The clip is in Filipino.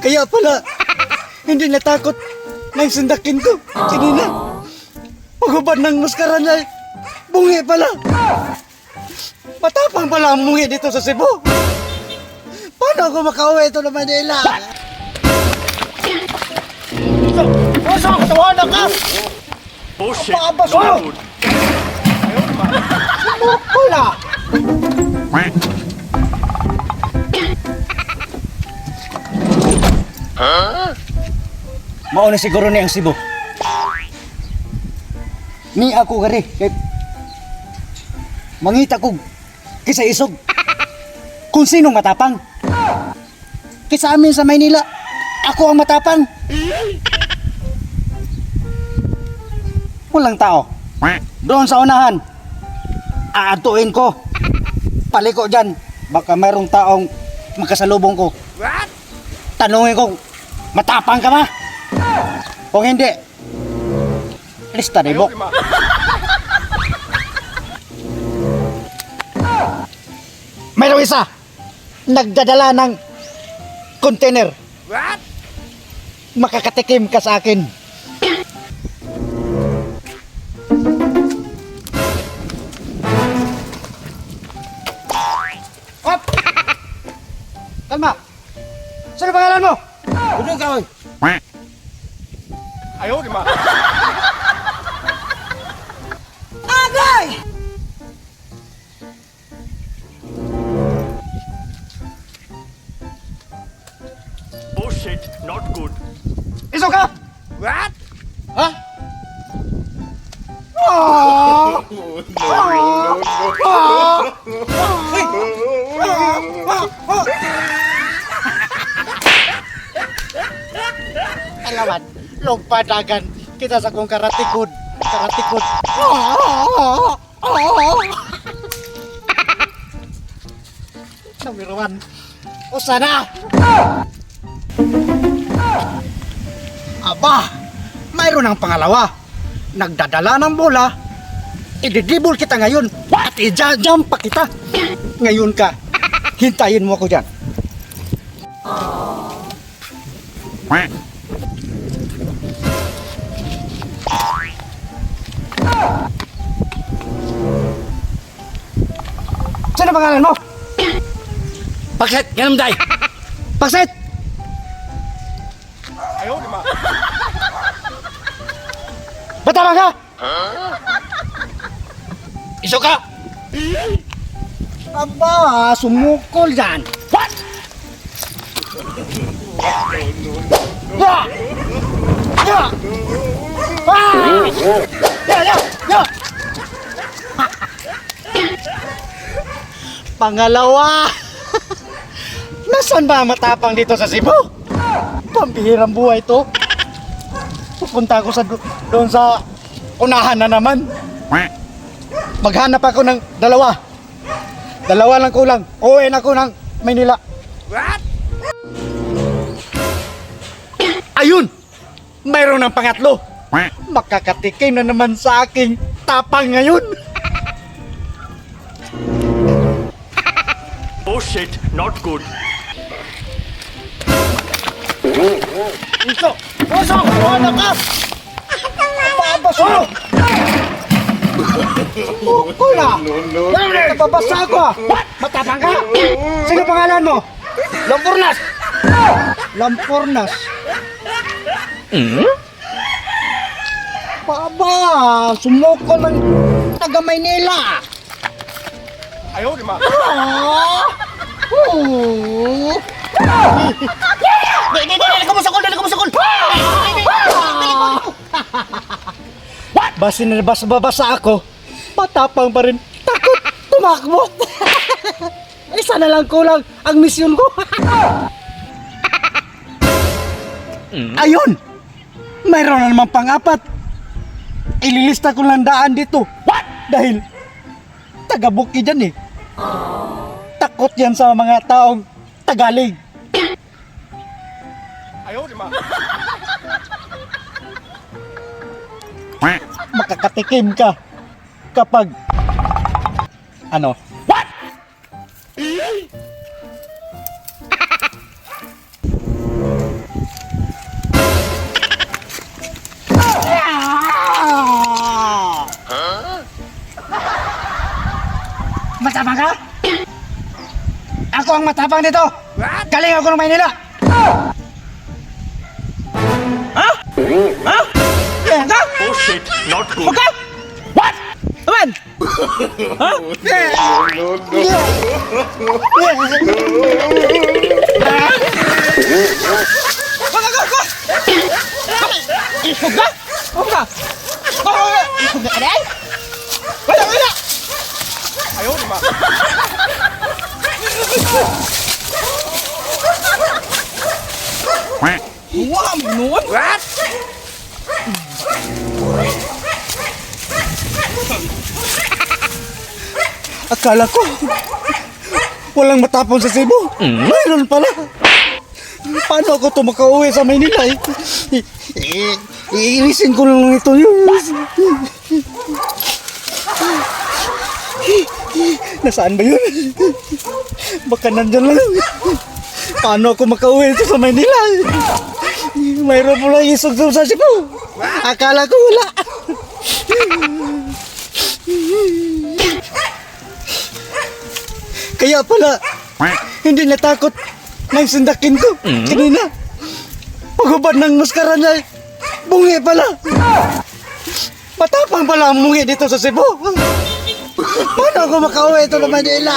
Kaya pala, hindi natakot ng sundakin ko. Kanina, pagubad ng maskara niya, bungi pala. Matapang pala ang bungi dito sa Cebu. Paano ako makauwi ito na Manila? Masa ako tawanan ka? Bullshit. Paabas No mo! good. Wala! Mauna siguro ni ang Cebu. Ni ako gari, kay mangita ko kisa isog. Kung sinong matapang. Kisa amin sa Maynila, ako ang matapang. Walang tao. Doon sa unahan, aatuin ko. Paliko dyan, baka mayroong taong makasalubong ko. Tanungin ko, matapang ka ba? Kung hindi, lista na ibok. Mayroong isa, nagdadala ng container. Makakatikim ka sa akin. Hop! Kalma! Sino pangalan mo? Udong ka, oy! Ayaw, di ma. Agay! Bullshit. Not good. Iso ka! What? Ha? Oh! Alawan, lumpadagan kita sa kong karatikod. Karatikod. Nabiruan. O sana! Aba, mayroon ang pangalawa. Nagdadala ng bola, ididibol kita ngayon at i-jump pa kita. Ngayon ka, hintayin mo ako dyan. Sino pangalan mo? Bakit? Ganun day? Paksit! Ayaw, di ma. Batama ka! Iso ka! Aba, sumukol dyan. What? Ya! Ya! Ah! Ya, ya, ya! Pangalawa! Nasaan ba ang matapang dito sa Cebu? Pambihirang buhay to. Pupunta ako sa doon sa unahan na naman. Maghanap ako ng dalawa. Dalawa lang kulang. Uwi na ako ng Maynila. What? Ayun! Mayroon ng pangatlo. Makakatikim na naman sa aking tapang ngayon. Bullshit. Not good. Iso! Iso! Wala ka! Pabas mo! Wala! Napabasa ako ah! Matapang ka? Sino pangalan mo? Lampurnas! Lampurnas. Baba! Sumuko ng taga Maynila! Ayaw, di ma. Ah! Oh! Dali ko mo sakol! Dali ko mo sakol! Basta nabasa ako, patapang pa rin. Takot tumakbo. Isa na lang kulang ang misyon ko. Ayun! Mayroon na naman pang-apat. Ililista ko lang daan dito. What? Dahil taga-Bukid yan eh. Takot yan sa mga taong Tagalog. Ayaw, di ma. Makakatikim ka kapag ano? What? Matapang ka? Ako ang matapang dito. What? Galing ako ng Maynila. Ha? Ha? Yan ka? Oh shit, not good. Huwag ka! What? Aman! Ha? Huwag ka! Huwag ka! Huwag ka! Huwag ka! Aray! Wala! Wala! Ayaw, di ba? Wow, noon! What? Akala ko walang matapon sa Cebu. Mayroon pala. Paano ako ito makauwi sa Maynila eh? Iinisin ko lang ito yun. Nasaan ba yun? Baka nandyan lang. Paano ako makauwi ito sa Maynila? Mayroon pala isog sa Cebu. Akala ko wala. Kaya pala, hindi natakot ng sindakin ko kanina. Pagubad ng maskara niya, bungi pala. Matapang pala ang bungi dito sa Cebu. Paano ako makauwi ito na Manila?